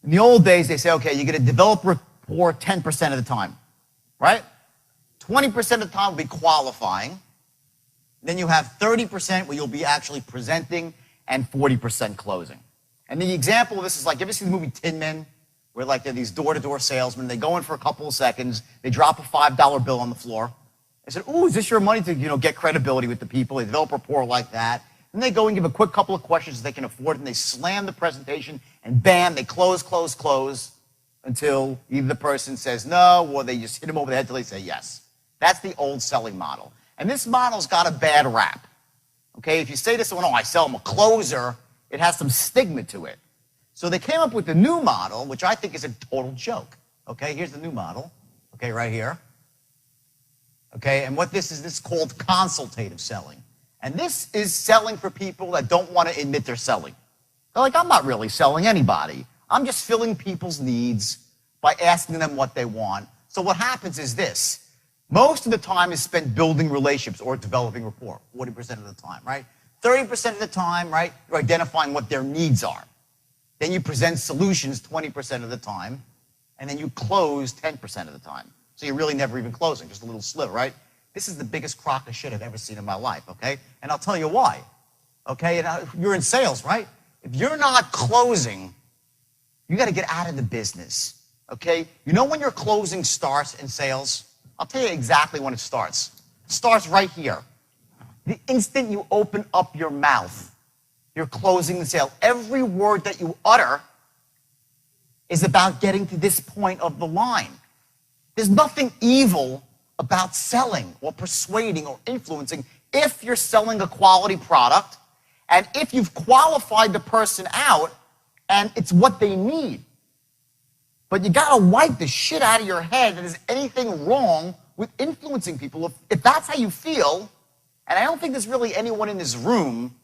In the old days, they say, okay, you're going to develop rapport 10% of the time, right? 20% of the time will be qualifying. Then you have 30% where you'll be actually presenting and 40% closing. And the example of this is like, you ever seen the movie Tin Men? Where like they're these door-to-door salesmen, they go in for a couple of seconds, they drop a $5 bill on the floor. They said, ooh, is this your money to get credibility with the people? They develop rapport like that. Then they go and give a quick couple of questions they can afford, and they slam the presentation, and bam, they close until either the person says no, or they just hit them over the head until they say yes. That's the old selling model. And this model's got a bad rap. Okay, if you say to someone, oh, I sell them a closer, it has some stigma to it. So they came up with the new model, which I think is a total joke. Okay, here's the new model. Okay, right here. Okay, and what this is called consultative selling. And this is selling for people that don't want to admit they're selling. They're like, I'm not really selling anybody. I'm just filling people's needs by asking them what they want. So what happens is this. Most of the time is spent building relationships or developing rapport, 40% of the time, right? 30% of the time, right, you're identifying what their needs are. Then you present solutions 20% of the time, and then you close 10% of the time. So you're really never even closing, just a little sliver, right? This is the biggest crock of shit I've ever seen in my life, okay? And I'll tell you why, okay? And you're in sales, right? If you're not closing, you got to get out of the business, okay? You know when your closing starts in sales? I'll tell you exactly when it starts. It starts right here. The instant you open up your mouth, you're closing the sale. Every word that you utter is about getting to this point of the line. There's nothing evil about selling or persuading or influencing if you're selling a quality product and if you've qualified the person out and it's what they need. But you got to wipe the shit out of your head that there's anything wrong with influencing people. If that's how you feel, and I don't think there's really anyone in this room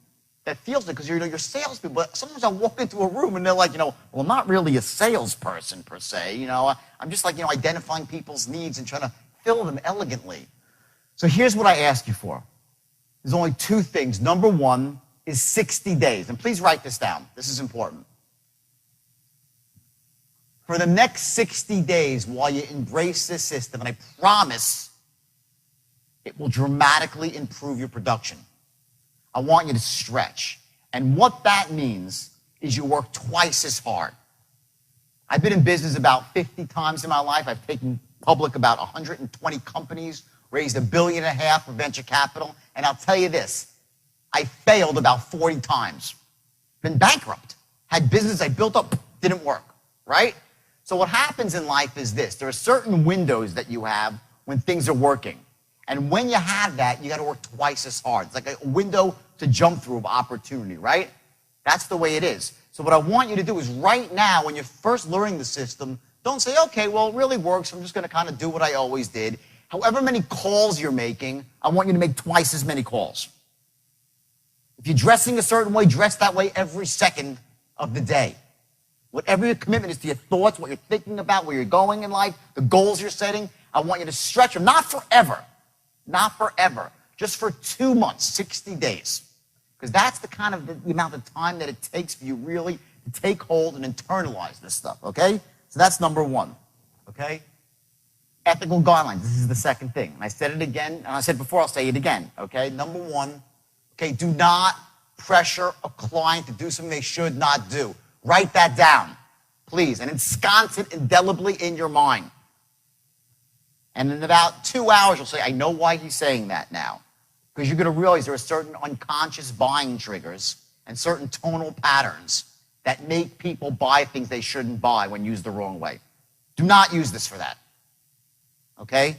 that feels it, because you're salespeople. But sometimes I walk into a room and they're like, well, I'm not really a salesperson per se. I'm just like, identifying people's needs and trying to fill them elegantly. So here's what I ask you for. There's only two things. Number one is 60 days. And please write this down. This is important. For the next 60 days, while you embrace this system, and I promise it will dramatically improve your production, I want you to stretch. And what that means is you work twice as hard. I've been in business about 50 times in my life. I've taken public about 120 companies, raised $1.5 billion for venture capital. And I'll tell you this, I failed about 40 times. Been bankrupt. Had business I built up, didn't work, right? So what happens in life is this. There are certain windows that you have when things are working. And when you have that, you got to work twice as hard. It's like a window to jump through of opportunity, right? That's the way it is. So what I want you to do is right now, when you're first learning the system, don't say, okay, well, it really works. So I'm just going to kind of do what I always did. However many calls you're making, I want you to make twice as many calls. If you're dressing a certain way, dress that way every second of the day. Whatever your commitment is to your thoughts, what you're thinking about, where you're going in life, the goals you're setting, I want you to stretch them, not forever. Not forever, just for 2 months, 60 days. Because that's the kind of the amount of time that it takes for you really to take hold and internalize this stuff, okay? So that's number one, okay? Ethical guidelines, this is the second thing. And I said it again, and I said before, I'll say it again, okay? Number one, okay, do not pressure a client to do something they should not do. Write that down, please, and ensconce it indelibly in your mind. And in about 2 hours, you'll say, I know why he's saying that now. Because you're going to realize there are certain unconscious buying triggers and certain tonal patterns that make people buy things they shouldn't buy when used the wrong way. Do not use this for that. Okay?